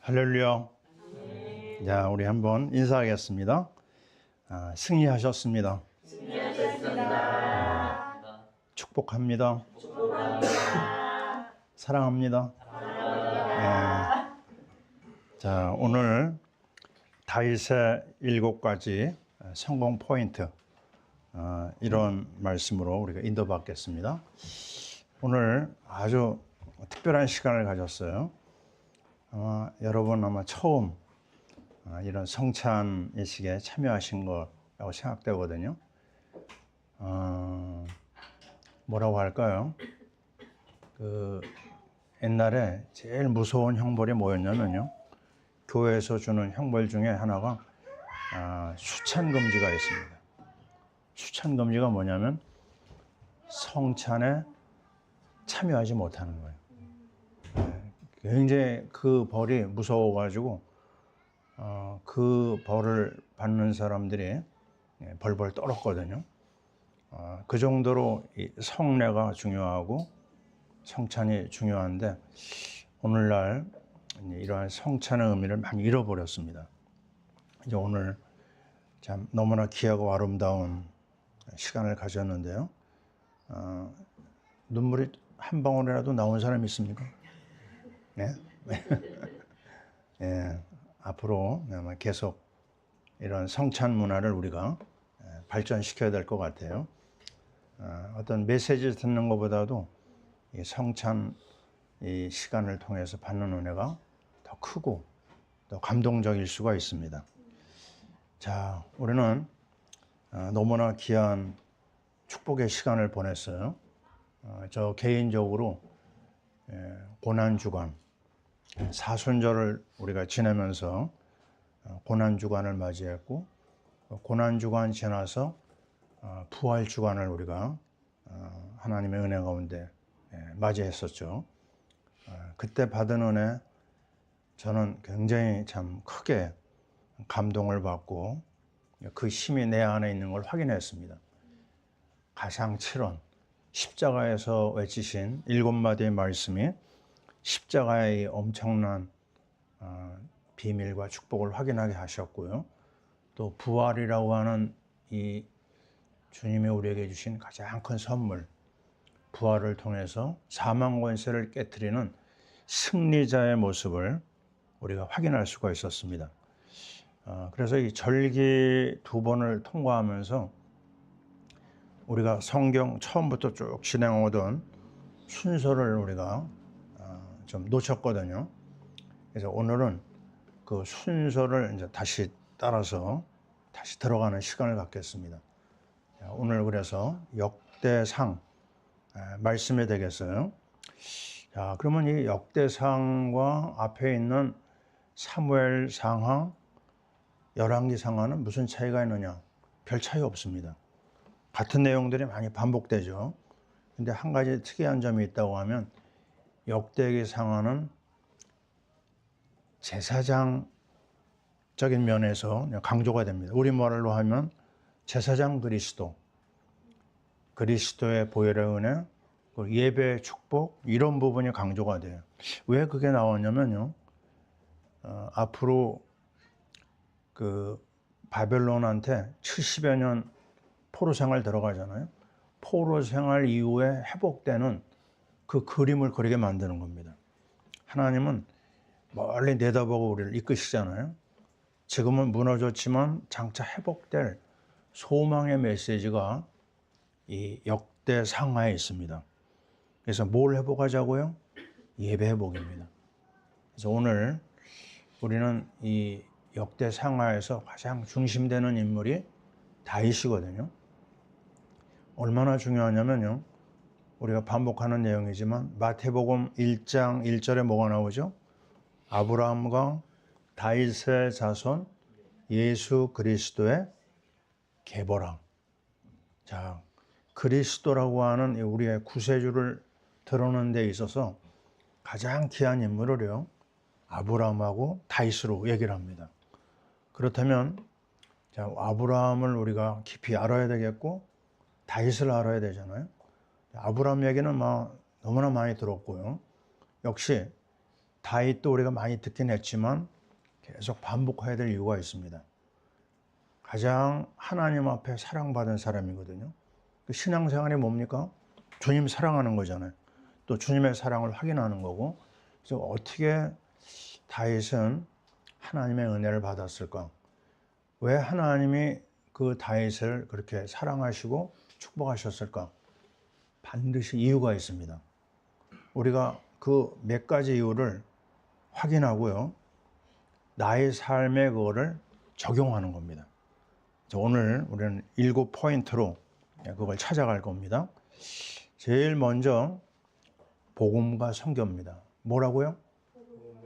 할렐루야. 자, 우리 한번 인사하겠습니다. 승리하셨습니다. 축복합니다. 사랑합니다. 자, 오늘 다윗의 7가지 성공 포인트, 이런 말씀으로 우리가 인도받겠습니다. 오늘 아주 특별한 시간을 가졌어요. 여러분 아마 처음 이런 성찬 예식에 참여하신 거라고 생각되거든요. 뭐라고 할까요? 옛날에 제일 무서운 형벌이 뭐였냐면요, 교회에서 주는 형벌 중에 하나가 수찬금지가 있습니다. 수찬금지가 뭐냐면 성찬에 참여하지 못하는 거예요. 굉장히 그 벌이 무서워가지고 그 벌을 받는 사람들이 벌벌 떨었거든요. 그 정도로 이 성례가 중요하고 성찬이 중요한데, 오늘날 이러한 성찬의 의미를 많이 잃어버렸습니다. 이제 오늘 참 너무나 귀하고 아름다운 시간을 가졌는데요. 눈물이 한 방울이라도 나온 사람이 있습니까? 네? 예, 앞으로 계속 이런 성찬 문화를 우리가 발전시켜야 될 것 같아요. 어떤 메시지를 듣는 것보다도 이 성찬 이 시간을 통해서 받는 은혜가 더 크고 더 감동적일 수가 있습니다. 자, 우리는 너무나 귀한 축복의 시간을 보냈어요. 저 개인적으로 고난주간, 사순절을 우리가 지내면서 고난주간을 맞이했고, 고난주간 지나서 부활주간을 우리가 하나님의 은혜 가운데 맞이했었죠. 그때 받은 은혜, 저는 굉장히 참 크게 감동을 받고 그 힘이 내 안에 있는 걸 확인했습니다. 가상 7원, 십자가에서 외치신 7마디의 말씀이 십자가의 엄청난 비밀과 축복을 확인하게 하셨고요. 또 부활이라고 하는 이 주님이 우리에게 주신 가장 큰 선물, 부활을 통해서 사망 권세를 깨트리는 승리자의 모습을 우리가 확인할 수가 있었습니다. 그래서 이 절기 2번을 통과하면서 우리가 성경 처음부터 쭉 진행하던 순서를 우리가 좀 놓쳤거든요. 그래서 오늘은 그 순서를 이제 다시 따라서 다시 들어가는 시간을 갖겠습니다. 오늘 그래서 역대상 말씀이 되겠어요. 자, 그러면 이 역대상과 앞에 있는 사무엘상하, 열왕기상하는 무슨 차이가 있느냐? 별 차이 없습니다. 같은 내용들이 많이 반복되죠. 근데 한 가지 특이한 점이 있다고 하면, 역대기상하는 제사장적인 면에서 강조가 됩니다. 우리말로 하면 제사장 그리스도의 보혈의 은혜, 예배의 축복, 이런 부분이 강조가 돼요. 왜 그게 나왔냐면요, 앞으로 그 바벨론한테 70여 년 포로 생활 들어가잖아요. 포로 생활 이후에 회복되는 그 그림을 그리게 만드는 겁니다. 하나님은 멀리 내다보고 우리를 이끄시잖아요. 지금은 무너졌지만 장차 회복될 소망의 메시지가 이 역대상하에 있습니다. 그래서 뭘 회복하자고요? 예배 회복입니다. 그래서 오늘 우리는 이 역대상하에서 가장 중심되는 인물이 다윗이거든요. 얼마나 중요하냐면요, 우리가 반복하는 내용이지만 마태복음 1장 1절에 뭐가 나오죠? 아브라함과 다윗의 자손 예수 그리스도의 계보라. 자, 그리스도라고 하는 우리의 구세주를 드러내는 데 있어서 가장 귀한 인물을요, 아브라함하고 다윗으로 얘기를 합니다. 그렇다면 자, 아브라함을 우리가 깊이 알아야 되겠고 다윗을 알아야 되잖아요. 아브라함 얘기는 너무나 많이 들었고요. 역시 다윗도 우리가 많이 듣긴 했지만 계속 반복해야 될 이유가 있습니다. 가장 하나님 앞에 사랑받은 사람이거든요. 그 신앙생활이 뭡니까? 주님 사랑하는 거잖아요. 또 주님의 사랑을 확인하는 거고. 그래서 어떻게 다윗은 하나님의 은혜를 받았을까? 왜 하나님이 그 다윗을 그렇게 사랑하시고 축복하셨을까? 반드시 이유가 있습니다. 우리가 그 몇 가지 이유를 확인하고요. 나의 삶에 그거를 적용하는 겁니다. 오늘 우리는 7포인트로 그걸 찾아갈 겁니다. 제일 먼저 복음과 선교입니다. 뭐라고요?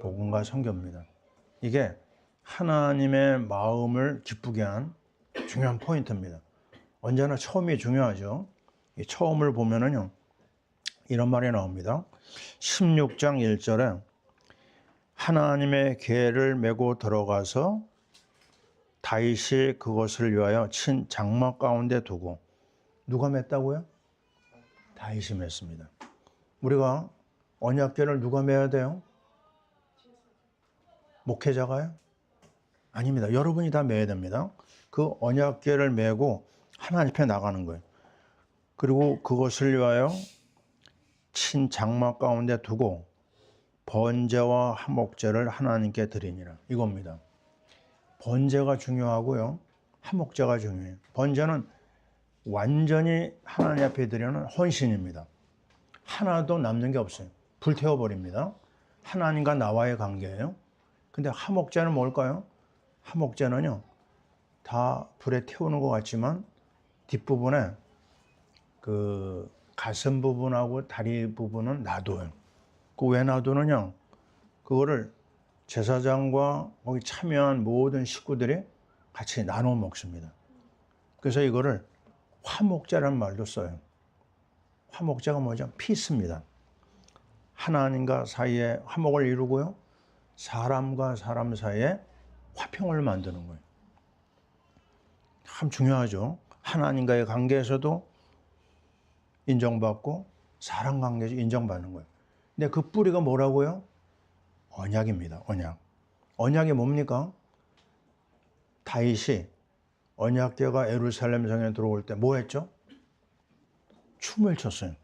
복음과 선교입니다. 이게 하나님의 마음을 기쁘게 한 중요한 포인트입니다. 언제나 처음이 중요하죠. 이 처음을 보면은요, 이런 말이 나옵니다. 16장 1절에 하나님의 궤를 메고 들어가서 다윗이 그것을 위하여 친 장막 가운데 두고. 누가 맸다고요? 다윗이 맸습니다. 우리가 언약궤를 누가 메야 돼요? 목회자가요? 아닙니다. 여러분이 다 메야 됩니다. 그 언약궤를 메고 하나님 앞에 나가는 거예요. 그리고 그것을 위하여 친 장막 가운데 두고 번제와 화목제를 하나님께 드리니라. 이겁니다. 번제가 중요하고요. 화목제가 중요해요. 번제는 완전히 하나님 앞에 드리는 헌신입니다. 하나도 남는 게 없어요. 불태워버립니다. 하나님과 나와의 관계예요. 근데 화목제는 뭘까요? 화목제는요, 다 불에 태우는 것 같지만 뒷부분에 그 가슴 부분하고 다리 부분은 놔둬요. 그 왜 놔두느냐? 그거를 제사장과 거기 참여한 모든 식구들이 같이 나눠 먹습니다. 그래서 이거를 화목제라는 말도 써요. 화목제가 뭐죠? 피스입니다. 하나님과 사이에 화목을 이루고요, 사람과 사람 사이에 화평을 만드는 거예요. 참 중요하죠. 하나님과의 관계에서도 인정받고 사람 관계에서 인정받는 거예요. 근데 그 뿌리가 뭐라고요? 언약입니다. 언약. 언약이 뭡니까? 다윗이 언약궤가 예루살렘 성에 들어올 때 뭐 했죠? 춤을 췄어요.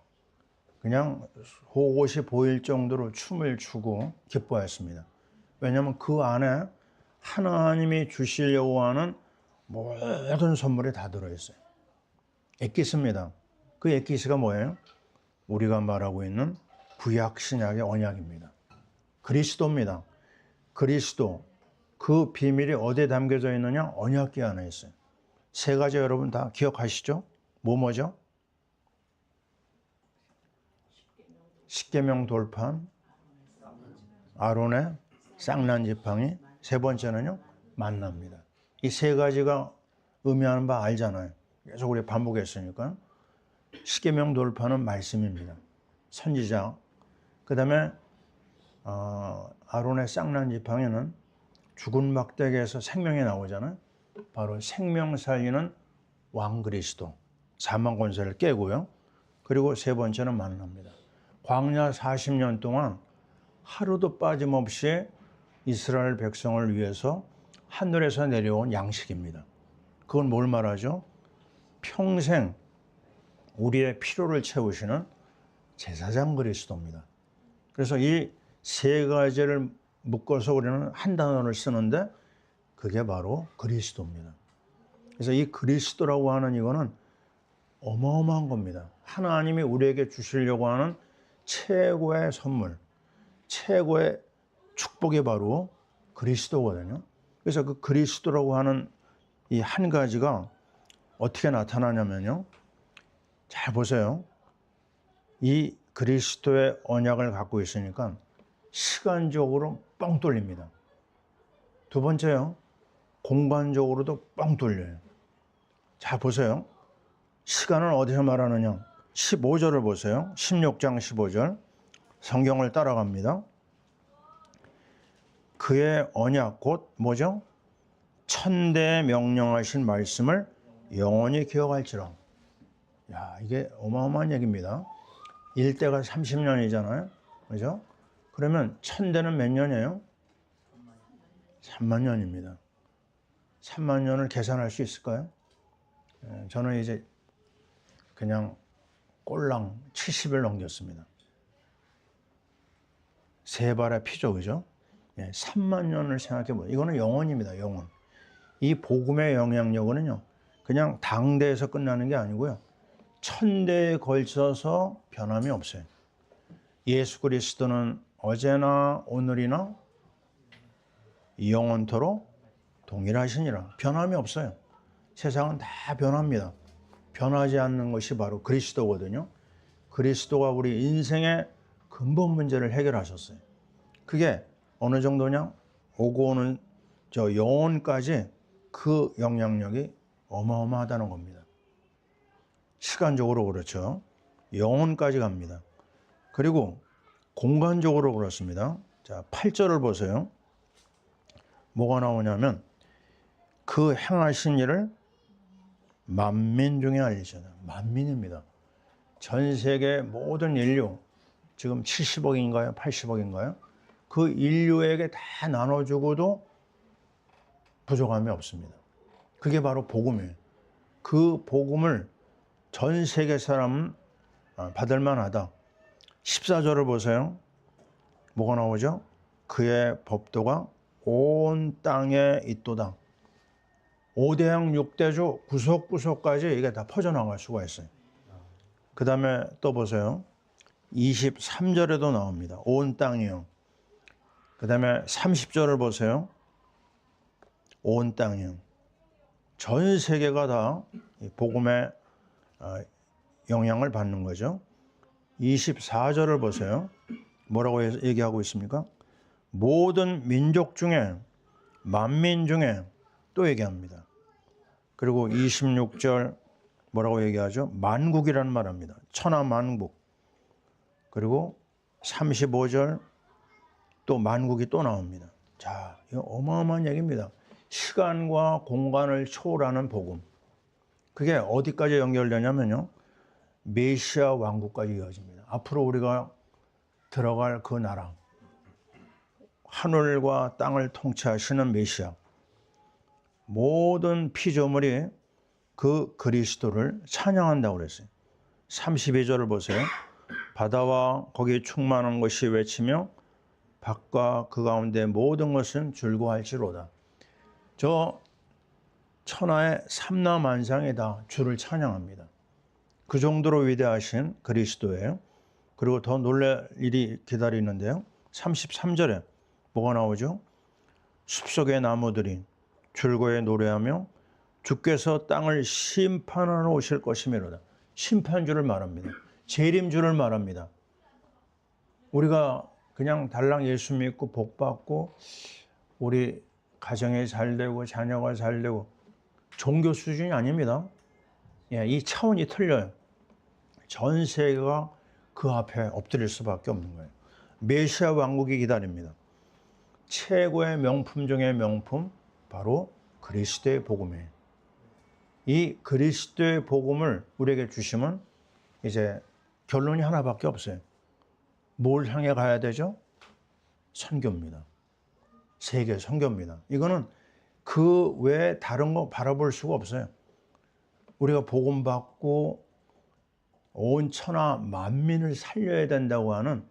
그냥 속옷이 보일 정도로 춤을 추고 기뻐했습니다. 왜냐하면 그 안에 하나님이 주시려고 하는 모든 선물이 다 들어있어요. 엑기스입니다. 그 엑기스가 뭐예요? 우리가 말하고 있는 구약 신약의 언약입니다. 그리스도입니다. 그리스도, 그 비밀이 어디에 담겨져 있느냐? 언약궤 안에 있어요. 세 가지 여러분 다 기억하시죠? 뭐죠? 십계명 돌판, 아론의 쌍난 지팡이, 세 번째는요, 만나입니다. 이 세 가지가 의미하는 바 알잖아요. 계속 우리 반복했으니까. 십계명 돌판은 말씀입니다. 선지자. 그 다음에 아론의 쌍난 지팡이는 죽은 막대기에서 생명이 나오잖아요. 바로 생명 살리는 왕 그리스도, 사망 권세를 깨고요. 그리고 세 번째는 만나입니다. 광야 40년 동안 하루도 빠짐없이 이스라엘 백성을 위해서 하늘에서 내려온 양식입니다. 그건 뭘 말하죠? 평생 우리의 필요를 채우시는 제사장 그리스도입니다. 그래서 이 세 가지를 묶어서 우리는 한 단어를 쓰는데 그게 바로 그리스도입니다. 그래서 이 그리스도라고 하는 이거는 어마어마한 겁니다. 하나님이 우리에게 주시려고 하는 최고의 선물, 최고의 축복이 바로 그리스도거든요. 그래서 그 그리스도라고 하는 이 한 가지가 어떻게 나타나냐면요. 잘 보세요. 이 그리스도의 언약을 갖고 있으니까 시간적으로 뻥 뚫립니다. 두 번째요. 공간적으로도 뻥 뚫려요. 자, 보세요. 시간을 어디서 말하느냐. 15절을 보세요. 16장 15절. 성경을 따라갑니다. 그의 언약 곧 뭐죠? 천대에 명령하신 말씀을 영원히 기억할지라. 야, 이게 어마어마한 얘기입니다. 일대가 30년이잖아요. 그죠? 그러면 천대는 몇 년이에요? 3만 년입니다. 3만 년을 계산할 수 있을까요? 저는 이제 그냥 꼴랑 70을 넘겼습니다. 세 발의 피죠, 그죠? 3만 년을 생각해 보세요. 이거는 영원입니다, 영원. 이 복음의 영향력은요, 그냥 당대에서 끝나는 게 아니고요, 천대에 걸쳐서 변함이 없어요. 예수 그리스도는 어제나 오늘이나 영원토록 동일하시니라. 변함이 없어요. 세상은 다 변합니다. 변하지 않는 것이 바로 그리스도거든요. 그리스도가 우리 인생의 근본 문제를 해결하셨어요. 그게 어느 정도냐? 오고 오는 저 영혼까지 그 영향력이 어마어마하다는 겁니다. 시간적으로 그렇죠. 영혼까지 갑니다. 그리고 공간적으로 그렇습니다. 자, 8절을 보세요. 뭐가 나오냐면 그 행하신 일을 만민 중에 알리셨다. 만민입니다. 전 세계 모든 인류, 지금 70억인가요? 80억인가요? 그 인류에게 다 나눠주고도 부족함이 없습니다. 그게 바로 복음이에요. 그 복음을 전 세계 사람은 받을 만하다. 14절을 보세요. 뭐가 나오죠? 그의 법도가 온 땅에 있도다. 5대양 6대주 구석구석까지 이게 다 퍼져나갈 수가 있어요. 그 다음에 또 보세요. 23절에도 나옵니다. 온 땅이요. 그 다음에 30절을 보세요. 온 땅이요. 전 세계가 다 복음의 영향을 받는 거죠. 24절을 보세요. 뭐라고 얘기하고 있습니까? 모든 민족 중에, 만민 중에 또 얘기합니다. 그리고 26절 뭐라고 얘기하죠? 만국이라는 말 합니다. 천하만국. 그리고 35절 또 만국이 또 나옵니다. 자, 이거 어마어마한 얘기입니다. 시간과 공간을 초월하는 복음. 그게 어디까지 연결되냐면요, 메시아 왕국까지 이어집니다. 앞으로 우리가 들어갈 그 나라, 하늘과 땅을 통치하시는 메시아, 모든 피조물이 그 그리스도를 찬양한다고 그랬어요. 32절을 보세요. 바다와 거기에 충만한 것이 외치며 밖과 그 가운데 모든 것은 즐거워할지로다. 저 천하의 삼라만상이 다 주를 찬양합니다. 그 정도로 위대하신 그리스도예요. 그리고 더 놀랄 일이 기다리는데요. 33절에 뭐가 나오죠? 숲속의 나무들이 즐거이 노래하며 주께서 땅을 심판하러 오실 것이미로다. 심판주를 말합니다. 재림주를 말합니다. 우리가 그냥 달랑 예수 믿고 복 받고 우리 가정이 잘 되고 자녀가 잘 되고 종교 수준이 아닙니다. 이 차원이 틀려요. 전 세계가 그 앞에 엎드릴 수밖에 없는 거예요. 메시아 왕국이 기다립니다. 최고의 명품 중의 명품, 바로 그리스도의 복음이에요. 이 그리스도의 복음을 우리에게 주시면 이제 결론이 하나밖에 없어요. 뭘 향해 가야 되죠? 선교입니다. 세계 선교입니다. 이거는 그 외에 다른 거 바라볼 수가 없어요. 우리가 복음 받고 온 천하 만민을 살려야 된다고 하는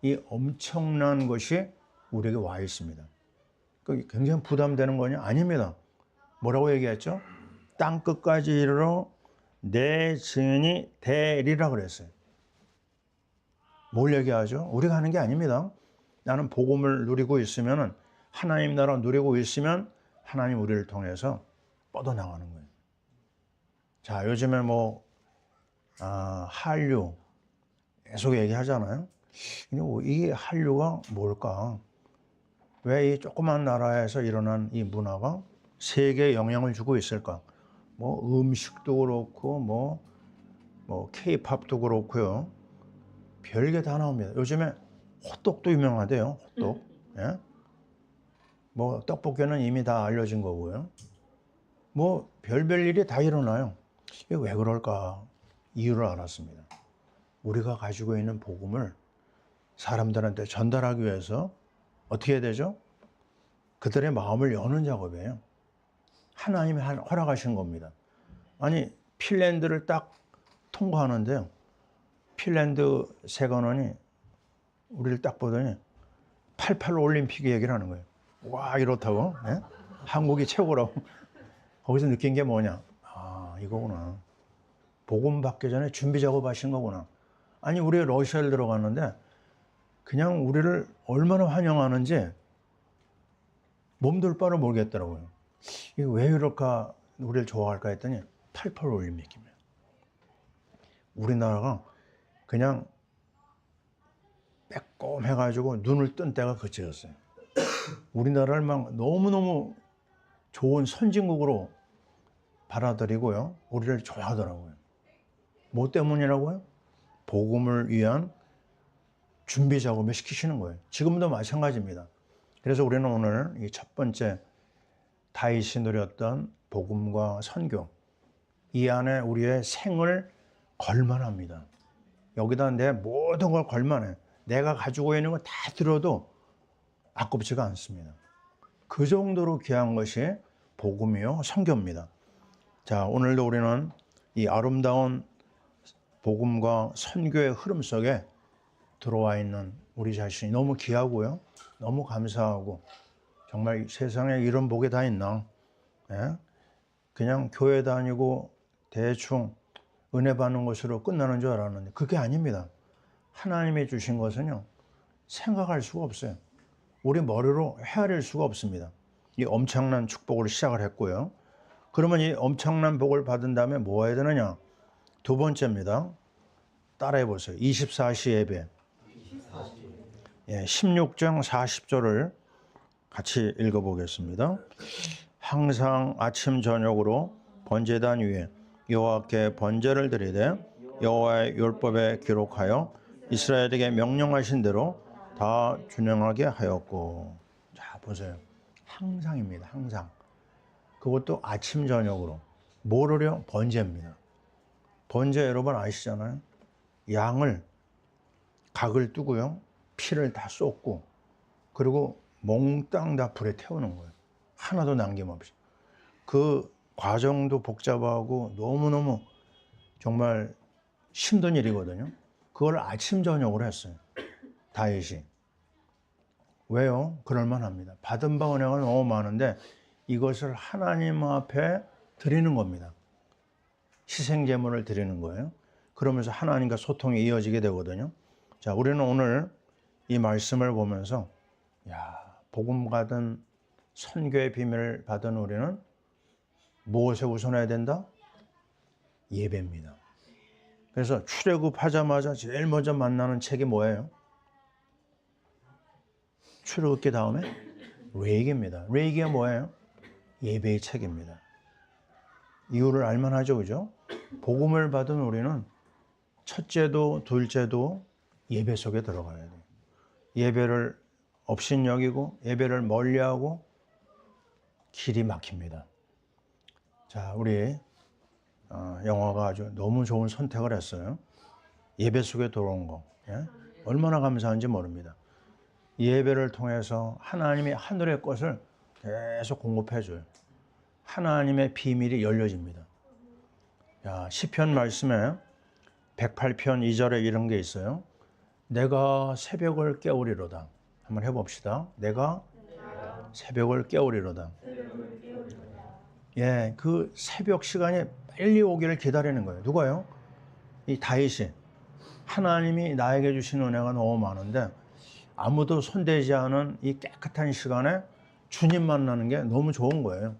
이 엄청난 것이 우리에게 와 있습니다. 굉장히 부담되는 거냐? 아닙니다. 뭐라고 얘기했죠? 땅 끝까지 이르러 내 증인이 되리라 그랬어요. 뭘 얘기하죠? 우리가 하는 게 아닙니다. 나는 복음을 누리고 있으면, 하나님 나라 누리고 있으면 하나님 우리를 통해서 뻗어나가는 거예요. 자, 요즘에 한류 계속 얘기하잖아요. 이게 한류가 뭘까? 왜 이 조그만 나라에서 일어난 이 문화가 세계에 영향을 주고 있을까? 음식도 그렇고 K-팝도 그렇고요. 별게 다 나옵니다. 요즘에 호떡도 유명하대요. 호떡. 예? 떡볶이는 이미 다 알려진 거고요. 별별 일이 다 일어나요. 이게 왜 그럴까? 이유를 알았습니다. 우리가 가지고 있는 복음을 사람들한테 전달하기 위해서 어떻게 해야 되죠? 그들의 마음을 여는 작업이에요. 하나님이 허락하신 겁니다. 아니, 핀란드를 딱 통과하는데요. 핀란드 세관원이 우리를 딱 보더니 88 올림픽 얘기를 하는 거예요. 와, 이렇다고? 네? 한국이 최고라고. 거기서 느낀 게 뭐냐? 아, 이거구나. 복음 받기 전에 준비 작업하신 거구나. 아니, 우리 러시아를 들어갔는데 그냥 우리를 얼마나 환영하는지 몸둘 바를 모르겠더라고요. 이게 왜 이럴까, 우리를 좋아할까 했더니 88 올림픽입니다. 우리나라가 그냥 빼꼼해가지고 눈을 뜬 때가 그때였어요. 우리나라를 막 너무너무 좋은 선진국으로 받아들이고요. 우리를 좋아하더라고요. 뭐 때문이라고요? 복음을 위한 준비 작업을 시키시는 거예요. 지금도 마찬가지입니다. 그래서 우리는 오늘 이 첫 번째 다윗이 누렸던 복음과 선교, 이 안에 우리의 생을 걸만합니다. 여기다 내 모든 걸 걸만해. 내가 가지고 있는 거 다 들어도 아깝지가 않습니다. 그 정도로 귀한 것이 복음이요 선교입니다. 자, 오늘도 우리는 이 아름다운 복음과 선교의 흐름 속에 들어와 있는 우리 자신이 너무 귀하고요. 너무 감사하고, 정말 세상에 이런 복이 다 있나? 예? 그냥 교회 다니고 대충 은혜 받는 것으로 끝나는 줄 알았는데 그게 아닙니다. 하나님이 주신 것은요, 생각할 수가 없어요. 우리 머리로 헤아릴 수가 없습니다. 이 엄청난 축복을 시작을 했고요. 그러면 이 엄청난 복을 받은 다음에 뭐 해야 되느냐? 두 번째입니다. 따라해 보세요. 24시 예배. 16장 40절을 같이 읽어보겠습니다. 항상 아침 저녁으로 번제단 위에 여호와께 번제를 드리되 여호와의 율법에 기록하여 이스라엘에게 명령하신 대로 다 준행하게 하였고. 자, 보세요. 항상입니다. 항상. 그것도 아침 저녁으로. 뭐를요? 번제입니다. 번제 여러분 아시잖아요. 양을 각을 뜨고요. 피를 다 쏟고, 그리고 몽땅 다 불에 태우는 거예요. 하나도 남김없이. 그 과정도 복잡하고 너무너무 정말 힘든 일이거든요. 그걸 아침 저녁으로 했어요. 다윗이. 왜요? 그럴만합니다. 받은 바 은혜가 너무 많은데 이것을 하나님 앞에 드리는 겁니다. 희생제물을 드리는 거예요. 그러면서 하나님과 소통이 이어지게 되거든요. 자, 우리는 오늘 이 말씀을 보면서, 야, 복음 받은 선교의 비밀을 받은 우리는 무엇에 우선해야 된다? 예배입니다. 그래서 출애굽하자마자 제일 먼저 만나는 책이 뭐예요? 출애굽기 다음에 레위기입니다. 레위기가 뭐예요? 예배의 책입니다. 이유를 알만하죠, 그죠? 복음을 받은 우리는 첫째도 둘째도 예배 속에 들어가야 돼요. 예배를 업신여기고 예배를 멀리하고 길이 막힙니다. 자, 우리 영화가 아주 너무 좋은 선택을 했어요. 예배 속에 들어온 거. 예? 얼마나 감사한지 모릅니다. 예배를 통해서 하나님이 하늘의 것을 계속 공급해 줘요. 하나님의 비밀이 열려집니다. 야, 시편 말씀에 108편 2절에 이런 게 있어요. 내가 새벽을 깨우리로다. 한번 해봅시다. 내가 새벽을 깨우리로다. 예, 그 새벽 시간이 빨리 오기를 기다리는 거예요. 누가요? 이 다윗이. 하나님이 나에게 주신 은혜가 너무 많은데 아무도 손대지 않은 이 깨끗한 시간에 주님 만나는 게 너무 좋은 거예요.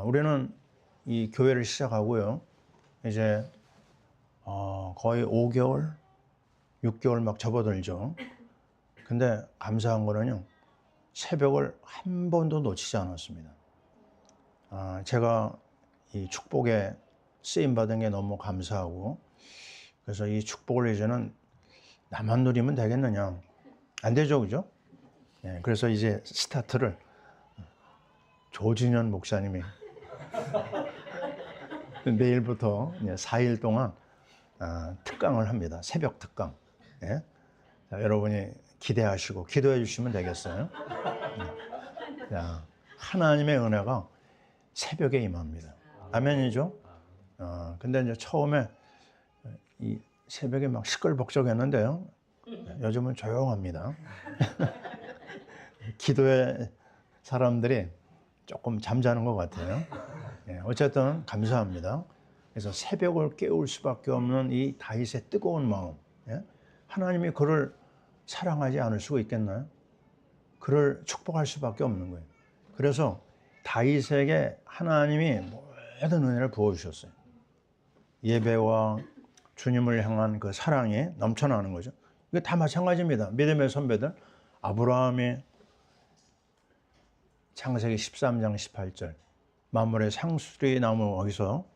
우리는 이 교회를 시작하고요. 이제 거의 5개월, 6개월 막 접어들죠. 근데 감사한 거는요, 새벽을 한 번도 놓치지 않았습니다. 제가 이 축복에 쓰임 받은 게 너무 감사하고, 그래서 이 축복을 이제는 나만 누리면 되겠느냐? 안 되죠, 그죠? 예, 그래서 이제 스타트를 조진현 목사님이 내일부터 4일 동안 특강을 합니다. 새벽 특강. 예? 자, 여러분이 기대하시고 기도해 주시면 되겠어요. 자, 하나님의 은혜가 새벽에 임합니다. 아멘이죠? 근데 이제 처음에 이 새벽에 막 시끌벅적했는데요. 요즘은 조용합니다. 기도의 사람들이 조금 잠자는 것 같아요. 어쨌든 감사합니다. 그래서 새벽을 깨울 수밖에 없는 이 다윗의 뜨거운 마음. 하나님이 그를 사랑하지 않을 수가 있겠나요? 그를 축복할 수밖에 없는 거예요. 그래서 다윗에게 하나님이 모든 은혜를 부어주셨어요. 예배와 주님을 향한 그 사랑이 넘쳐나는 거죠. 이게 다 마찬가지입니다. 믿음의 선배들, 아브라함이 창세기 13장 18절 만물의 상수리 나무 거기서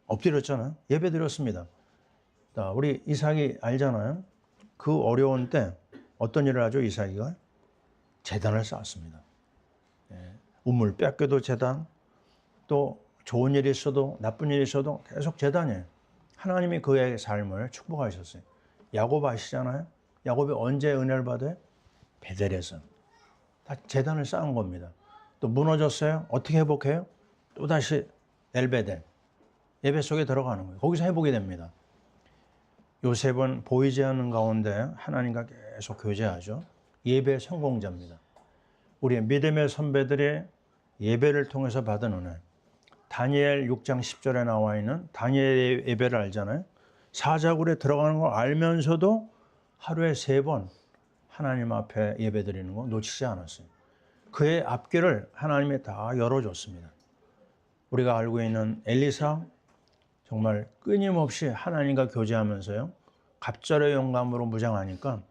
엎드렸잖아요. 예배 드렸습니다. 우리 이삭이 알잖아요. 그 어려운 때 어떤 일을 하죠? 이삭이가 제단을 쌓았습니다. 우물 뺏겨도 제단, 또 좋은 일이 있어도 나쁜 일이 있어도 계속 제단이에요. 하나님이 그의 삶을 축복하셨어요. 야곱 아시잖아요. 야곱이 언제 은혜를 받아요? 베델에서. 다 제단을 쌓은 겁니다. 또 무너졌어요. 어떻게 회복해요? 또다시 엘베델, 예배 속에 들어가는 거예요. 거기서 회복이 됩니다. 요셉은 보이지 않는 가운데 하나님과 계속 교제하죠. 예배 성공자입니다. 우리 믿음의 선배들이 예배를 통해서 받은 은혜. 다니엘 6장 10절에 나와 있는 다니엘의 예배를 알잖아요. 사자굴에 들어가는 걸 알면서도 하루에 3번 하나님 앞에 예배 드리는 거 놓치지 않았어요. 그의 앞길을 하나님이 다 열어줬습니다. 우리가 알고 있는 엘리사, 정말 끊임없이 하나님과 교제하면서요. 갑절의 영감으로 무장하니까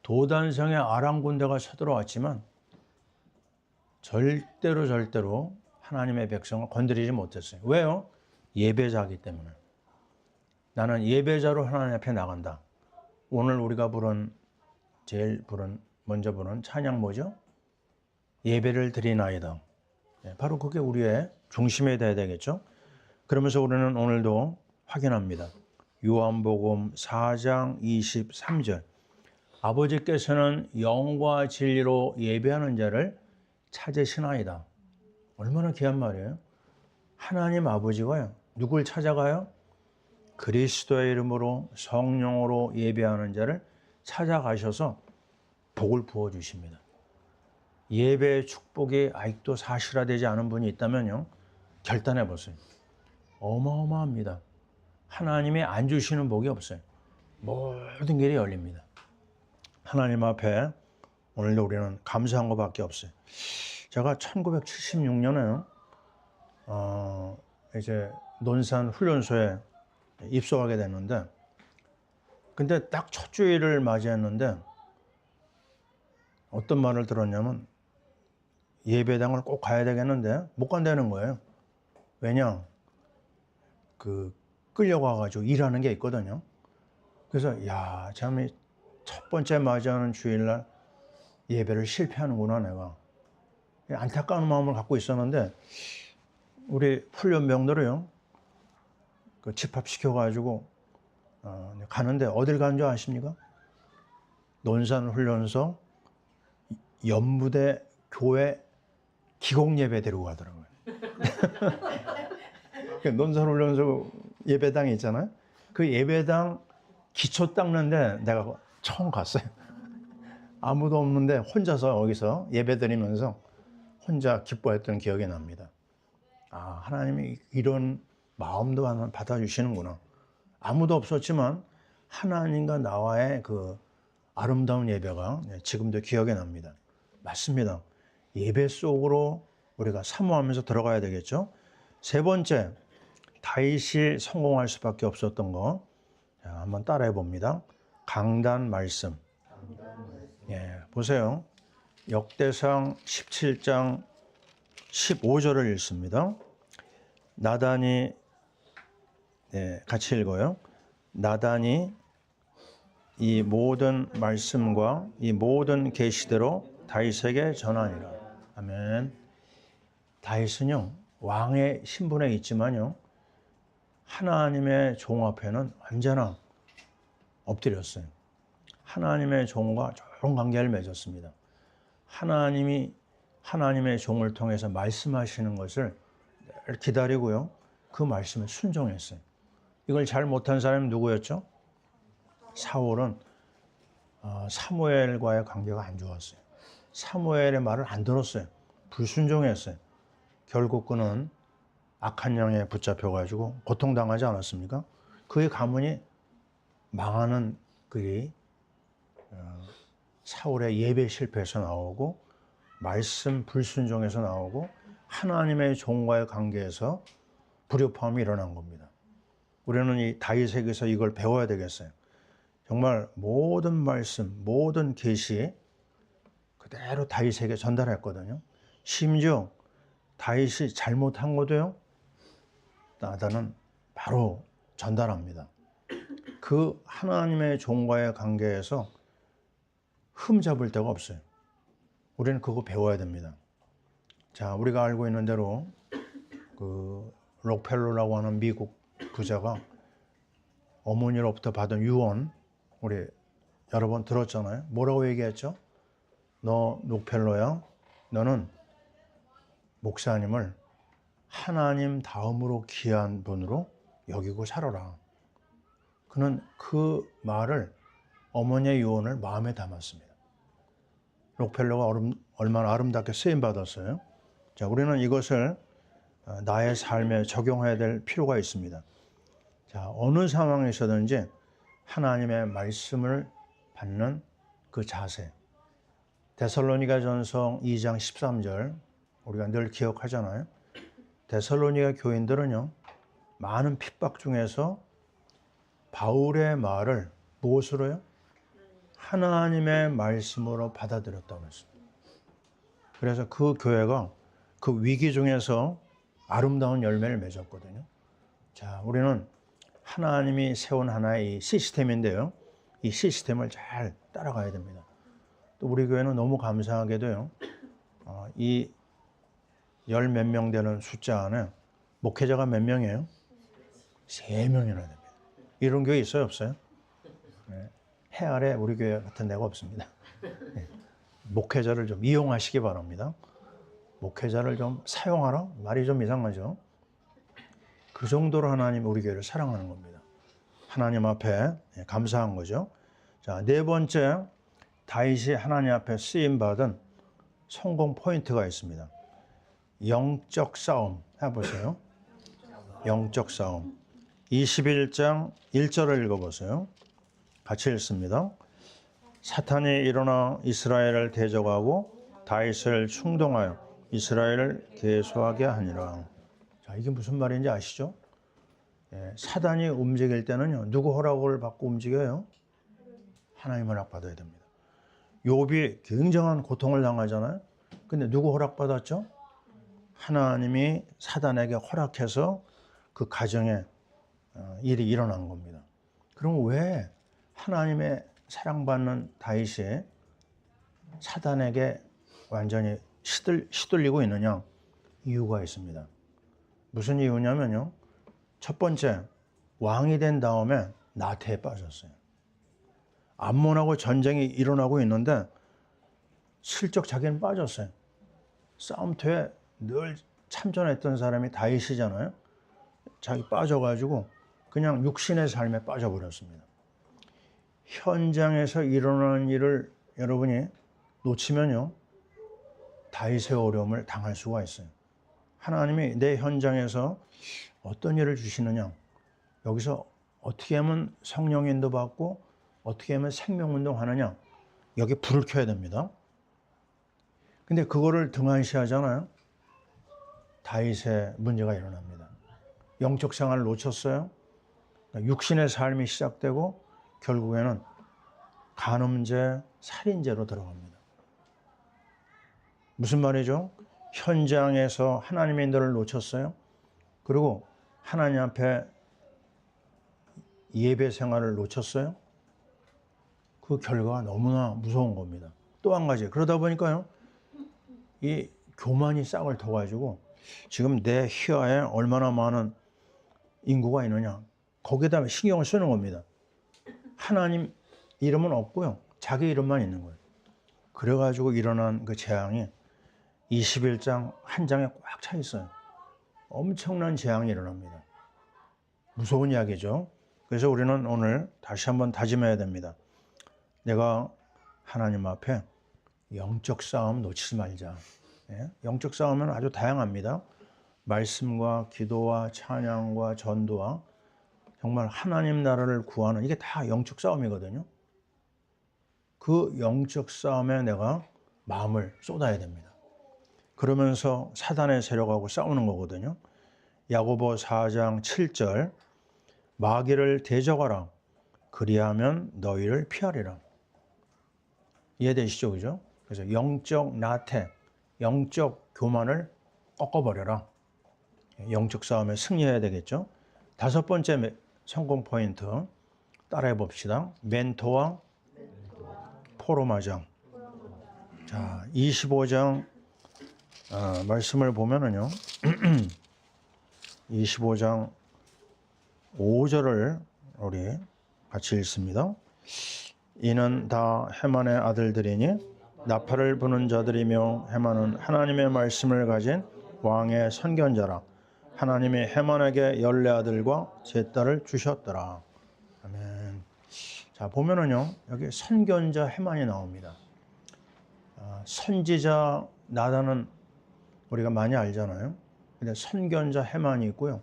도단성의 아람 군대가 쳐들어왔지만 절대로 하나님의 백성을 건드리지 못했어요. 왜요? 예배자이기 때문에. 나는 예배자로 하나님 앞에 나간다. 오늘 우리가 먼저 부른 찬양 뭐죠? 예배를 드리나이다. 바로 그게 우리의 중심이 돼야 되겠죠? 그러면서 우리는 오늘도 확인합니다. 요한복음 4장 23절. 아버지께서는 영과 진리로 예배하는 자를 찾으시나이다. 얼마나 귀한 말이에요. 하나님 아버지가요. 누굴 찾아가요? 그리스도의 이름으로 성령으로 예배하는 자를 찾아가셔서 복을 부어주십니다. 예배의 축복이 아직도 사실화되지 않은 분이 있다면요. 결단해 보세요. 어마어마합니다. 하나님이 안 주시는 복이 없어요. 모든 길이 열립니다. 하나님 앞에 오늘도 우리는 감사한 것밖에 없어요. 제가 1976년에 이제 논산 훈련소에 입소하게 됐는데, 근데 딱 첫 주일을 맞이했는데 어떤 말을 들었냐면 예배당을 꼭 가야 되겠는데 못 간다는 거예요. 왜냐? 끌려가가지고 일하는 게 있거든요. 그래서 참 첫 번째 맞이하는 주일날 예배를 실패하는구나 내가. 안타까운 마음을 갖고 있었는데 우리 훈련병들을요. 집합시켜가지고 가는데 어딜 가는 줄 아십니까? 논산훈련소 연무대 교회 기공예배 데리고 가더라고요. 논산훈련소 예배당이 있잖아요. 그 예배당 기초 닦는데 내가 처음 갔어요. 아무도 없는데 혼자서 거기서 예배 드리면서 혼자 기뻐했던 기억이 납니다. 하나님이 이런 마음도 하나 받아주시는구나. 아무도 없었지만 하나님과 나와의 그 아름다운 예배가 지금도 기억에 납니다. 맞습니다. 예배 속으로 우리가 사모하면서 들어가야 되겠죠. 세 번째, 다윗이 성공할 수밖에 없었던 거. 한번 따라해 봅니다. 강단 말씀. 보세요. 역대상 17장 15절을 읽습니다. 나단이, 같이 읽어요. 나단이 이 모든 말씀과 이 모든 계시대로 다윗에게 전하니라. 아멘. 다윗은요, 왕의 신분에 있지만요, 하나님의 종 앞에는 언제나 엎드렸어요. 하나님의 종과 좋은 관계를 맺었습니다. 하나님이 하나님의 종을 통해서 말씀하시는 것을 기다리고요. 그 말씀에 순종했어요. 이걸 잘 못한 사람이 누구였죠? 사울은 사무엘과의 관계가 안 좋았어요. 사무엘의 말을 안 들었어요. 불순종했어요. 결국 그는 악한 영에 붙잡혀가지고 고통당하지 않았습니까? 그의 가문이 망하는 글이 사울의 예배 실패에서 나오고 말씀 불순종에서 나오고 하나님의 종과의 관계에서 불협화음이 일어난 겁니다. 우리는 이 다윗에게서 이걸 배워야 되겠어요. 정말 모든 말씀, 모든 계시 그대로 다윗에게 전달했거든요. 심지어 다윗이 잘못한 것도요, 나단은 바로 전달합니다. 그 하나님의 종과의 관계에서 흠잡을 데가 없어요. 우리는 그거 배워야 됩니다. 자, 우리가 알고 있는 대로 그 록펠러라고 하는 미국 부자가 어머니로부터 받은 유언, 우리 여러 번 들었잖아요. 뭐라고 얘기했죠? 너 록펠러야, 너는 목사님을 하나님 다음으로 귀한 분으로 여기고 살아라. 그는 그 말을, 어머니의 유언을 마음에 담았습니다. 록펠러가 얼마나 아름답게 쓰임받았어요. 자, 우리는 이것을 나의 삶에 적용해야 될 필요가 있습니다. 자, 어느 상황에서든지 하나님의 말씀을 받는 그 자세. 데살로니가전서 2장 13절 우리가 늘 기억하잖아요. 데살로니가 교인들은요, 많은 핍박 중에서 바울의 말을 무엇으로요? 하나님의 말씀으로 받아들였다고 했습니다. 그래서 그 교회가 그 위기 중에서 아름다운 열매를 맺었거든요. 자, 우리는 하나님이 세운 하나의 이 시스템인데요. 이 시스템을 잘 따라가야 됩니다. 또 우리 교회는 너무 감사하게도요, 이 열 몇 명 되는 숫자 안에 목회자가 몇 명이에요? 3명이나 됩니다. 이런 교회 있어요, 없어요? 네. 해 아래 우리 교회 같은 데가 없습니다. 네. 목회자를 좀 이용하시기 바랍니다. 목회자를 좀 사용하라? 말이 좀 이상하죠? 그 정도로 하나님 우리 교회를 사랑하는 겁니다. 하나님 앞에 감사한 거죠. 자, 네 번째, 다윗이 하나님 앞에 쓰임받은 성공 포인트가 있습니다. 영적 싸움 해보세요. 영적 싸움. 21장 1절을 읽어보세요. 같이 읽습니다. 사탄이 일어나 이스라엘을 대적하고 다윗을 충동하여 이스라엘을 계수하게 하니라. 자, 이게 무슨 말인지 아시죠? 사단이 움직일 때는요, 누구 허락을 받고 움직여요? 하나님 허락 받아야 됩니다. 욥이 굉장한 고통을 당하잖아요. 근데 누구 허락 받았죠? 하나님이 사단에게 허락해서 그 가정에 일이 일어난 겁니다. 그럼 왜 하나님의 사랑받는 다윗이 사단에게 완전히 시들리고 있느냐? 이유가 있습니다. 무슨 이유냐면요, 첫 번째, 왕이 된 다음에 나태에 빠졌어요. 암몬하고 전쟁이 일어나고 있는데 슬쩍 자기는 빠졌어요. 싸움터에 늘 참전했던 사람이 다윗이잖아요. 자기 빠져가지고 그냥 육신의 삶에 빠져버렸습니다. 현장에서 일어나는 일을 여러분이 놓치면요, 다윗의 어려움을 당할 수가 있어요. 하나님이 내 현장에서 어떤 일을 주시느냐, 여기서 어떻게 하면 성령 인도 받고 어떻게 하면 생명운동 하느냐, 여기 불을 켜야 됩니다. 근데 그거를 등한시하잖아요. 다윗의 문제가 일어납니다. 영적 생활을 놓쳤어요. 육신의 삶이 시작되고 결국에는 간음죄, 살인죄로 들어갑니다. 무슨 말이죠? 현장에서 하나님의 인도를 놓쳤어요. 그리고 하나님 앞에 예배 생활을 놓쳤어요. 그 결과가 너무나 무서운 겁니다. 또 한 가지, 그러다 보니까요, 이 교만이 싹을 터가지고 지금 내 휘하에 얼마나 많은 인구가 있느냐, 거기에다 신경을 쓰는 겁니다. 하나님 이름은 없고요, 자기 이름만 있는 거예요. 그래가지고 일어난 그 재앙이 21장 한 장에 꽉 차 있어요. 엄청난 재앙이 일어납니다. 무서운 이야기죠. 그래서 우리는 오늘 다시 한번 다짐해야 됩니다. 내가 하나님 앞에 영적 싸움 놓치지 말자. 예? 영적 싸움은 아주 다양합니다. 말씀과 기도와 찬양과 전도와 정말 하나님 나라를 구하는 이게 다 영적 싸움이거든요. 그 영적 싸움에 내가 마음을 쏟아야 됩니다. 그러면서 사단의 세력하고 싸우는 거거든요. 야고보 4장 7절 마귀를 대적하라. 그리하면 너희를 피하리라. 이해되시죠? 그죠? 그래서 영적 나태, 영적 교만을 꺾어버려라. 영적 싸움에 승리해야 되겠죠? 5번째 성공 포인트 따라해 봅시다. 멘토와 포로마장. 자, 25장 말씀을 보면은요. 25장 5절을 우리 같이 읽습니다. 이는 다 헤만의 아들들이니 나팔을 부는 자들이며 헤만은 하나님의 말씀을 가진 왕의 선견자라. 하나님이 헤만에게 14아들과 3딸을 주셨더라. 아멘. 자, 보면은요, 여기 선견자 헤만이 나옵니다. 선지자 나단은 우리가 많이 알잖아요. 근데 선견자 헤만이 있고요.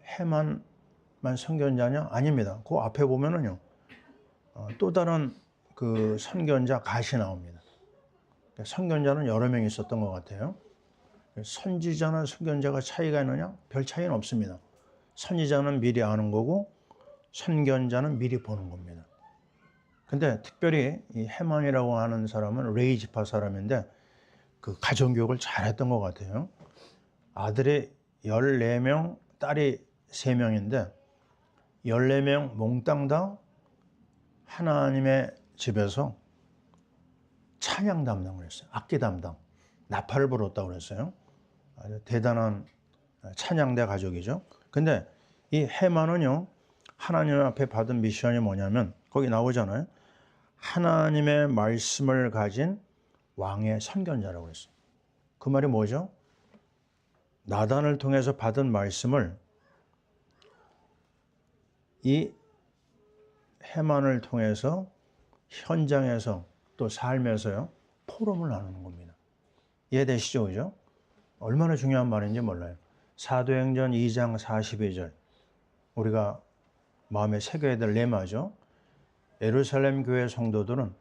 헤만만 선견자냐? 아닙니다. 그 앞에 보면은요, 또 다른 그 선견자 갓이 나옵니다. 선견자는 여러 명 있었던 것 같아요. 선지자나 선견자가 차이가 있느냐? 별 차이는 없습니다. 선지자는 미리 아는 거고 선견자는 미리 보는 겁니다. 근데 특별히 이 헤만이라고 하는 사람은 레위 지파 사람인데 그 가정교육을 잘했던 것 같아요. 아들이 14명, 딸이 3명인데 14명 몽땅 다 하나님의 집에서 찬양 담당을 했어요. 악기 담당. 나팔을 불었다고 그랬어요. 아주 대단한 찬양대 가족이죠. 근데 이 헤만은요, 하나님 앞에 받은 미션이 뭐냐면, 거기 나오잖아요. 하나님의 말씀을 가진 왕의 선견자라고 했어요. 그 말이 뭐죠? 나단을 통해서 받은 말씀을 이 헤만을 통해서 현장에서 또 삶에서요, 포럼을 나누는 겁니다. 이해되시죠? 그죠? 얼마나 중요한 말인지 몰라요. 사도행전 2장 42절. 우리가 마음에 새겨야 될 레마죠. 예루살렘 교회 성도들은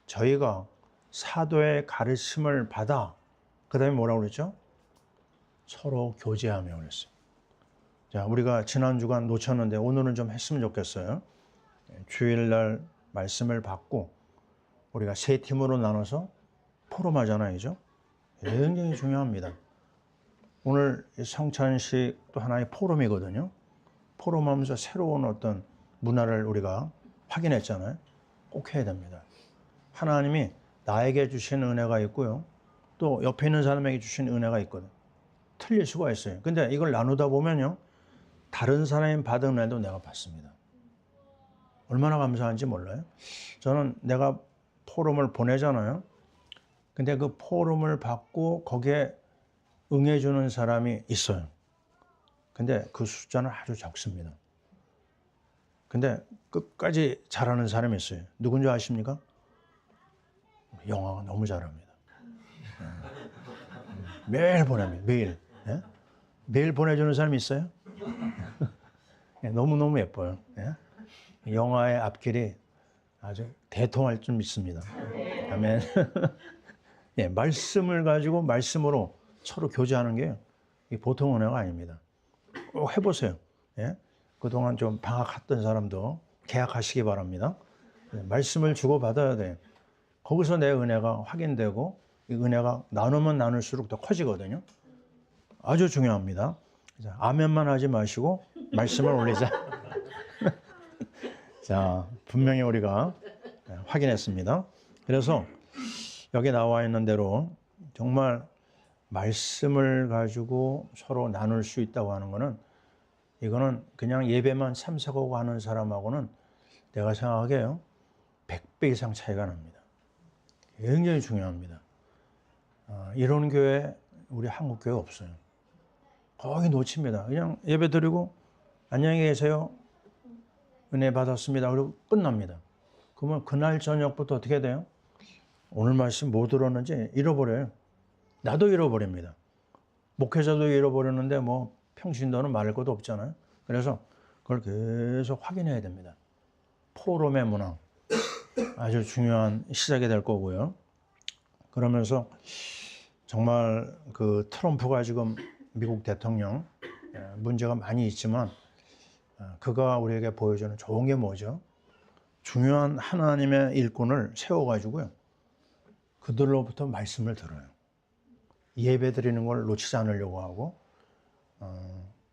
저희가 사도의 가르침을 받아, 그 다음에 뭐라고 그랬죠? 서로 교제하며 그랬어요. 자, 우리가 지난 주간 놓쳤는데 오늘은 좀 했으면 좋겠어요. 주일날 말씀을 받고 우리가 세 팀으로 나눠서 포럼하잖아요. 그죠? 굉장히 중요합니다. 오늘 성찬식 또 하나의 포럼이거든요. 포럼하면서 새로운 어떤 문화를 우리가 확인했잖아요. 꼭 해야 됩니다. 하나님이 나에게 주신 은혜가 있고요. 또 옆에 있는 사람에게 주신 은혜가 있거든. 틀릴 수가 있어요. 근데 이걸 나누다 보면요, 다른 사람이 받은 은혜도 내가 받습니다. 얼마나 감사한지 몰라요? 저는 내가 포럼을 보내잖아요. 근데 그 포럼을 받고 거기에 응해주는 사람이 있어요. 근데 그 숫자는 아주 적습니다. 근데 끝까지 잘하는 사람이 있어요. 누군지 아십니까? 영화가 너무 잘합니다. 매일 보냅니다. 매일. 예? 매일 보내주는 사람이 있어요? 너무너무 예뻐요. 예? 영화의 앞길이 아주 대통할 줄 믿습니다. 아멘. 예, 말씀을 가지고 말씀으로 서로 교제하는 게 보통 은혜가 아닙니다. 꼭 해보세요. 예? 그동안 좀 방학했던 사람도 계약하시기 바랍니다. 말씀을 주고받아야 돼요. 거기서 내 은혜가 확인되고 이 은혜가 나누면 나눌수록 더 커지거든요. 아주 중요합니다. 아멘만 하지 마시고 말씀을 올리자. 자, 분명히 우리가 확인했습니다. 그래서 여기 나와 있는 대로 정말 말씀을 가지고 서로 나눌 수 있다고 하는 것은 이거는 그냥 예배만 참석하고 하는 사람하고는 내가 생각하기에요, 100배 이상 차이가 납니다. 굉장히 중요합니다. 이런 교회 우리 한국 교회 없어요. 거의 놓칩니다. 그냥 예배 드리고 안녕히 계세요. 은혜 받았습니다. 그리고 끝납니다. 그러면 그날 저녁부터 어떻게 돼요? 오늘 말씀 뭐 들었는지 잃어버려요. 나도 잃어버립니다. 목회자도 잃어버렸는데 뭐 평신도는 말할 것도 없잖아요. 그래서 그걸 계속 확인해야 됩니다. 포럼의 문화 아주 중요한 시작이 될 거고요. 그러면서 정말 그 트럼프가 지금 미국 대통령 문제가 많이 있지만 그가 우리에게 보여주는 좋은 게 뭐죠? 중요한 하나님의 일꾼을 세워가지고요. 그들로부터 말씀을 들어요. 예배 드리는 걸 놓치지 않으려고 하고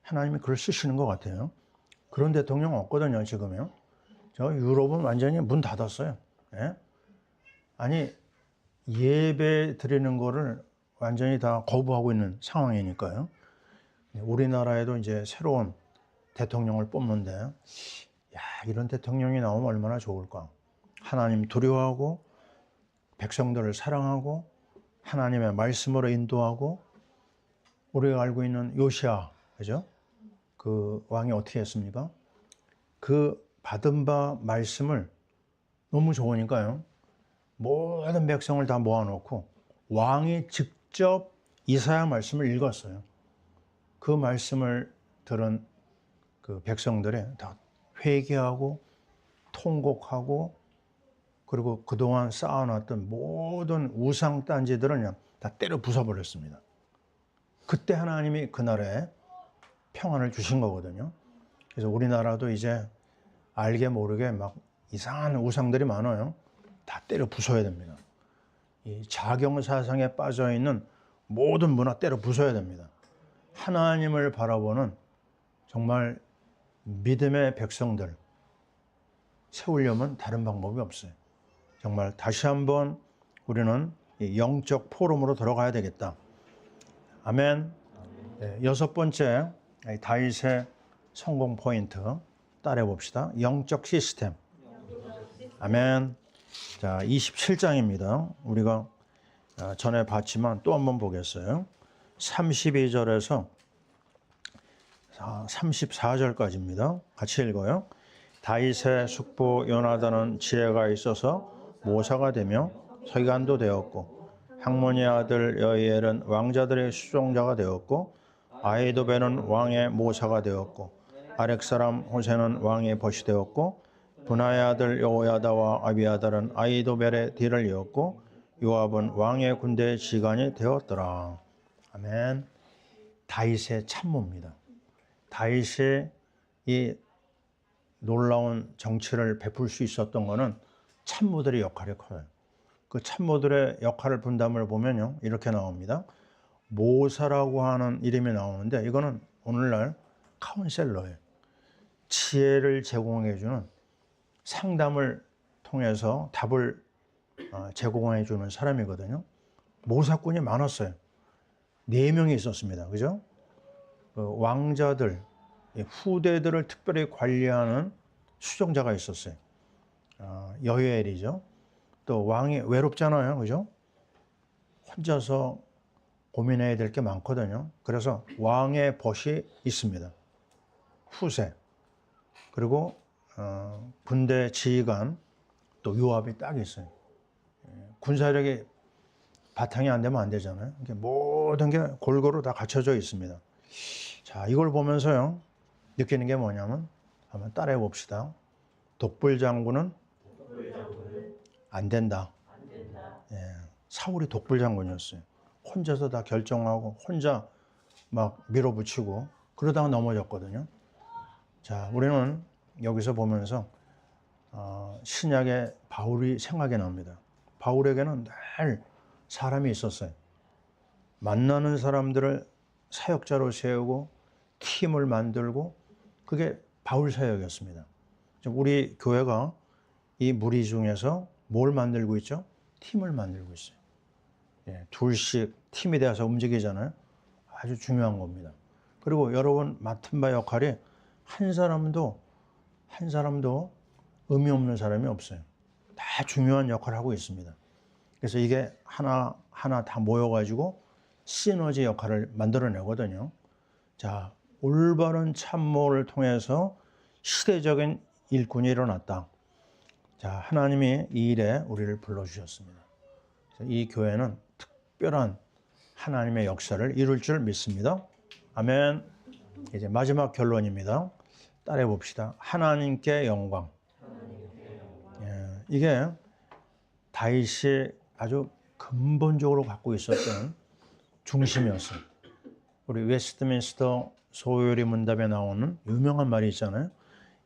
하나님이 그걸 쓰시는 것 같아요. 그런 대통령 없거든요, 지금요. 저 유럽은 완전히 문 닫았어요. 예? 아니, 예배 드리는 거를 완전히 다 거부하고 있는 상황이니까요. 우리나라에도 이제 새로운 대통령을 뽑는데, 야, 이런 대통령이 나오면 얼마나 좋을까. 하나님 두려워하고, 백성들을 사랑하고, 하나님의 말씀으로 인도하고, 우리가 알고 있는 요시야, 그죠? 그 왕이 어떻게 했습니까? 그 받은 바 말씀을 너무 좋으니까요. 모든 백성을 다 모아놓고 왕이 직접 이사야 말씀을 읽었어요. 그 말씀을 들은 그 백성들이 다 회개하고 통곡하고 그리고 그동안 쌓아놨던 모든 우상 딴지들을 그냥 다 때려 부숴버렸습니다. 그때 하나님이 그 나라에 평안을 주신 거거든요. 그래서 우리나라도 이제 알게 모르게 막 이상한 우상들이 많아요. 다 때려 부숴야 됩니다. 이 자경 사상에 빠져 있는 모든 문화 때려 부숴야 됩니다. 하나님을 바라보는 정말 믿음의 백성들 세우려면 다른 방법이 없어요. 정말 다시 한번 우리는 영적 포럼으로 들어가야 되겠다. 아멘. 네, 여섯 번째 다윗의 성공 포인트 따라해 봅시다. 영적 시스템. 아멘. 자, 27장입니다. 우리가 전에 봤지만 또 한번 보겠어요. 32절에서 34절까지입니다. 같이 읽어요. 다윗의 숙부 요나단은 지혜가 있어서 모사가 되며 서기관도 되었고 학몬의 아들 여이엘은 왕자들의 수종자가 되었고 아히도벨은 왕의 모사가 되었고 아렉 사람 호세는 왕의 벗이 되었고 분하의 아들 여호야다와 아비아달은 아히도벨의 뒤를 이었고 요압은 왕의 군대의 지관이 되었더라. 아멘. 다윗의 참모입니다. 다윗이 이 놀라운 정치를 베풀 수 있었던 것은 참모들의 역할이 커요. 그 참모들의 역할을 분담을 보면요, 이렇게 나옵니다. 모사라고 하는 이름이 나오는데 이거는 오늘날 카운셀러예요. 지혜를 제공해주는 상담을 통해서 답을 제공해주는 사람이거든요. 모사꾼이 많았어요. 4명이 있었습니다. 그죠? 왕자들, 후대들을 특별히 관리하는 수종자가 있었어요. 여이엘이죠. 또 왕이 외롭잖아요. 그죠? 혼자서 고민해야 될 게 많거든요. 그래서 왕의 벗이 있습니다. 후세. 그리고 군대 지휘관 또 요압이 딱 있어요. 군사력이 바탕이 안 되면 안 되잖아요. 모든 게 골고루 다 갖춰져 있습니다. 자, 이걸 보면서요, 느끼는 게 뭐냐면, 한번 따라해 봅시다. 독불 장군은 안 된다. 예, 사울이 독불 장군이었어요. 혼자서 다 결정하고, 혼자 막 밀어붙이고, 그러다가 넘어졌거든요. 자, 우리는 여기서 보면서, 신약의 바울이 생각이 납니다. 바울에게는 늘 사람이 있었어요. 만나는 사람들을 사역자로 세우고 팀을 만들고 그게 바울 사역이었습니다. 우리 교회가 이 무리 중에서 뭘 만들고 있죠? 팀을 만들고 있어요. 예, 둘씩 팀이 되어서 움직이잖아요. 아주 중요한 겁니다. 그리고 여러분 맡은 바 역할이 한 사람도 의미 없는 사람이 없어요. 다 중요한 역할을 하고 있습니다. 그래서 이게 하나하나 다 모여가지고 시너지 역할을 만들어내거든요. 자, 올바른 참모를 통해서 시대적인 일꾼이 일어났다. 자, 하나님이 이 일에 우리를 불러주셨습니다. 이 교회는 특별한 하나님의 역사를 이룰 줄 믿습니다. 아멘. 이제 마지막 결론입니다. 따라해 봅시다. 하나님께 영광. 이게 다윗이 아주 근본적으로 갖고 있었던 중심이었어요. 우리 웨스트민스터 소요리 문답에 나오는 유명한 말이 있잖아요.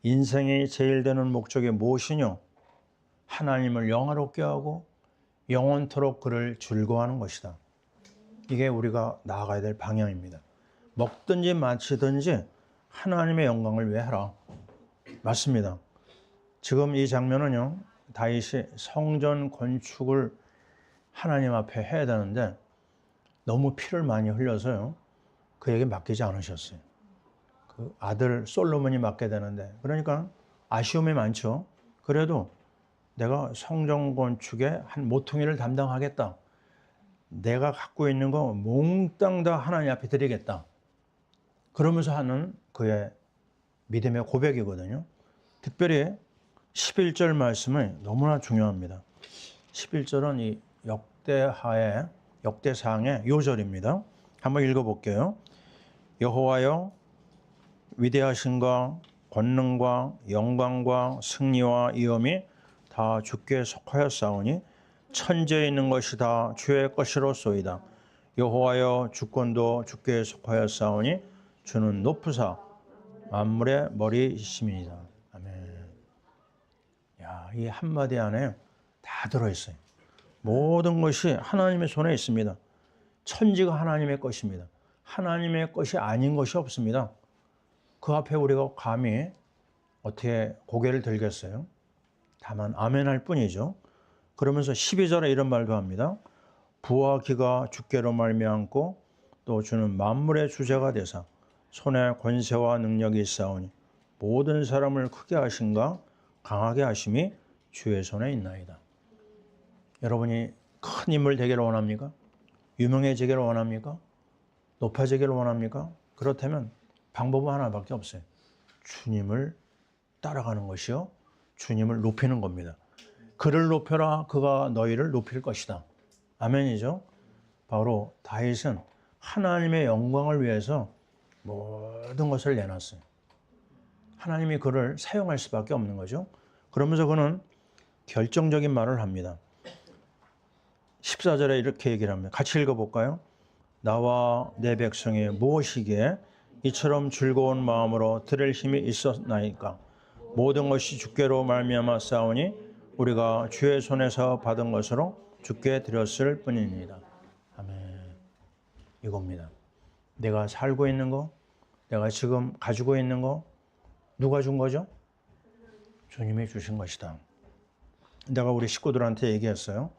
인생이 제일 되는 목적이 무엇이뇨? 하나님을 영화롭게 하고 영원토록 그를 즐거워하는 것이다. 이게 우리가 나아가야 될 방향입니다. 먹든지 마시든지 하나님의 영광을 위해 하라. 맞습니다. 지금 이 장면은요, 다윗이 성전 건축을 하나님 앞에 해야 되는데 너무 피를 많이 흘려서요, 그에게 맡기지 않으셨어요. 그 아들 솔로몬이 맡게 되는데, 그러니까 아쉬움이 많죠. 그래도 내가 성전 건축의 한 모퉁이를 담당하겠다. 내가 갖고 있는 거 몽땅 다 하나님 앞에 드리겠다. 그러면서 하는 그의 믿음의 고백이거든요. 특별히 11절 말씀이 너무나 중요합니다. 11절은 이 역대상의 요절입니다. 한번 읽어볼게요. 여호와여, 위대하신과 권능과 영광과 승리와 위엄이 다 주께 속하였사오니 천지에 있는 것이 다 주의 것이로소이다. 여호와여, 주권도 주께 속하였사오니 주는 높으사 만물의 머리이심이니이다. 아멘. 야, 이 한마디 안에 다 들어있어요. 모든 것이 하나님의 손에 있습니다. 천지가 하나님의 것입니다. 하나님의 것이 아닌 것이 없습니다. 그 앞에 우리가 감히 어떻게 고개를 들겠어요? 다만 아멘 할 뿐이죠. 그러면서 12절에 이런 말도 합니다. 부와 기가 주께로 말미암고 또 주는 만물의 주제가 되사 손에 권세와 능력이 있사오니 모든 사람을 크게 하신가 강하게 하심이 주의 손에 있나이다. 여러분이 큰 인물 되기를 원합니까? 유명해지기를 원합니까? 높아지기를 원합니까? 그렇다면 방법은 하나밖에 없어요. 주님을 따라가는 것이요, 주님을 높이는 겁니다. 그를 높여라, 그가 너희를 높일 것이다. 아멘이죠? 바로 다윗은 하나님의 영광을 위해서 모든 것을 내놨어요. 하나님이 그를 사용할 수밖에 없는 거죠. 그러면서 그는 결정적인 말을 합니다. 14절에 이렇게 얘기를 합니다. 같이 읽어볼까요? 나와 내 백성이 무엇이기에 이처럼 즐거운 마음으로 들을 힘이 있었나이까? 모든 것이 주께로 말미암아 싸우니 우리가 주의 손에서 받은 것으로 주께 드렸을 뿐입니다. 아멘. 이겁니다. 내가 살고 있는 거, 내가 지금 가지고 있는 거 누가 준 거죠? 주님이 주신 것이다. 내가 우리 식구들한테 얘기했어요.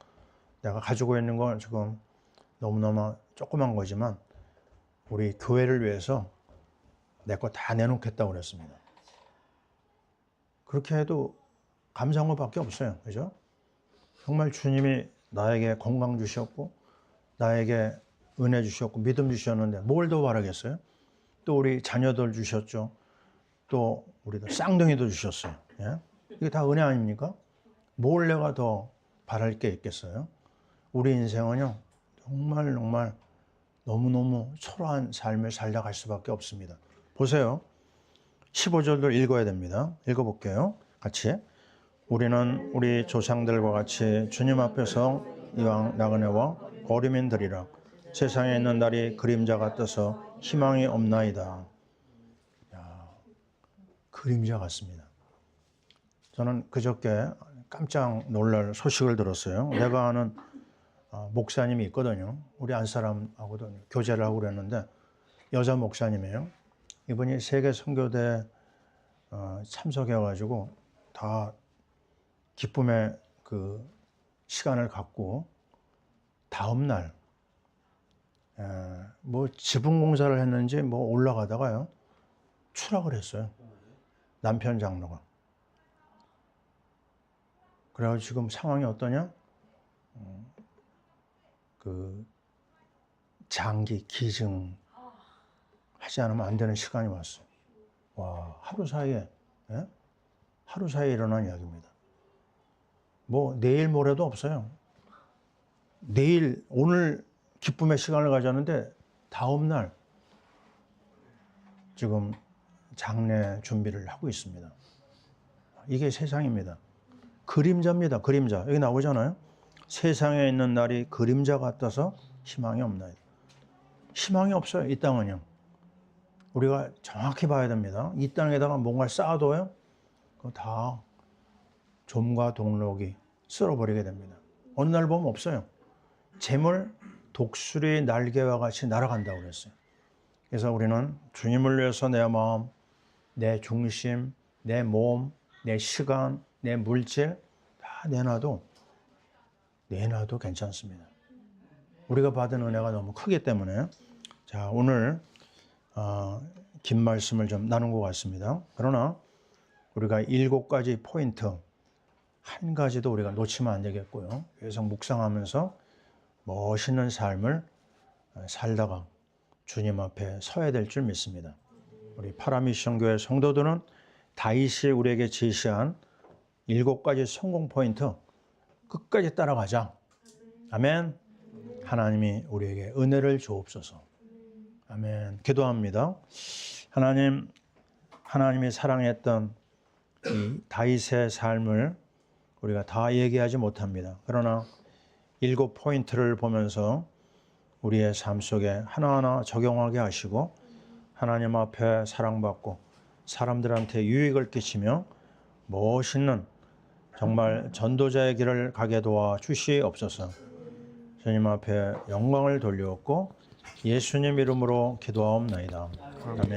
내가 가지고 있는 건 지금 너무너무 조그만 거지만 우리 교회를 위해서 내 거 다 내놓겠다고 그랬습니다. 그렇게 해도 감사한 것밖에 없어요. 그죠? 정말 주님이 나에게 건강 주셨고 나에게 은혜 주셨고 믿음 주셨는데 뭘 더 바라겠어요? 또 우리 자녀들 주셨죠. 또 우리가 쌍둥이도 주셨어요. 예? 이게 다 은혜 아닙니까? 뭘 내가 더 바랄 게 있겠어요? 우리 인생은요, 정말 너무너무 초라한 삶을 살다갈 수밖에 없습니다. 보세요. 15절도 읽어야 됩니다. 읽어볼게요. 같이. 우리는 우리 조상들과 같이 주님 앞에서 이왕 나그네와 거류민 되리라. 세상에 있는 날이 그림자 같아서 희망이 없나이다. 야, 그림자 같습니다. 저는 그저께 깜짝 놀랄 소식을 들었어요. 내가 아는 목사님이 있거든요. 우리 안사람하고도 교제를 하고 그랬는데 여자 목사님이에요. 이분이 세계 선교대 참석해가지고 다 기쁨의 그 시간을 갖고 다음 날 뭐 지붕 공사를 했는지 뭐 올라가다가요 추락을 했어요. 남편 장로가. 그래가지고 지금 상황이 어떠냐? 그 장기 기증 하지 않으면 안 되는 시간이 왔어요. 와, 하루 사이에, 예? 하루 사이에 일어난 이야기입니다. 뭐 내일 모레도 없어요. 내일 오늘 기쁨의 시간을 가졌는데 다음 날 지금 장례 준비를 하고 있습니다. 이게 세상입니다. 그림자입니다. 그림자. 여기 나오잖아요. 세상에 있는 날이 그림자 같아서 희망이 없나요? 희망이 없어요. 이 땅은요. 우리가 정확히 봐야 됩니다. 이 땅에다가 뭔가를 쌓아둬요. 그거 다 좀과 동록이 쓸어버리게 됩니다. 어느 날 보면 없어요. 재물, 독수리 날개와 같이 날아간다고 그랬어요. 그래서 우리는 주님을 위해서 내 마음, 내 중심, 내 몸, 내 시간, 내 물질 다 내놔도 괜찮습니다. 우리가 받은 은혜가 너무 크기 때문에. 자, 오늘 긴 말씀을 좀 나눈 것 같습니다. 그러나 우리가 7가지 포인트 한 가지도 우리가 놓치면 안 되겠고요. 계속 묵상하면서 멋있는 삶을 살다가 주님 앞에 서야 될 줄 믿습니다. 우리 파라미션교회 성도들은 다윗이 우리에게 제시한 7가지 성공 포인트 끝까지 따라가자. 아멘. 하나님이 우리에게 은혜를 주옵소서. 아멘. 기도합니다. 하나님이 사랑했던 이 다윗의 삶을 우리가 다 얘기하지 못합니다. 그러나 7포인트를 보면서 우리의 삶 속에 하나하나 적용하게 하시고 하나님 앞에 사랑받고 사람들한테 유익을 끼치며 멋있는 정말 전도자의 길을 가게 도와 주시옵소서. 주님 앞에 영광을 돌리옵고 예수님 이름으로 기도하옵나이다. 아멘.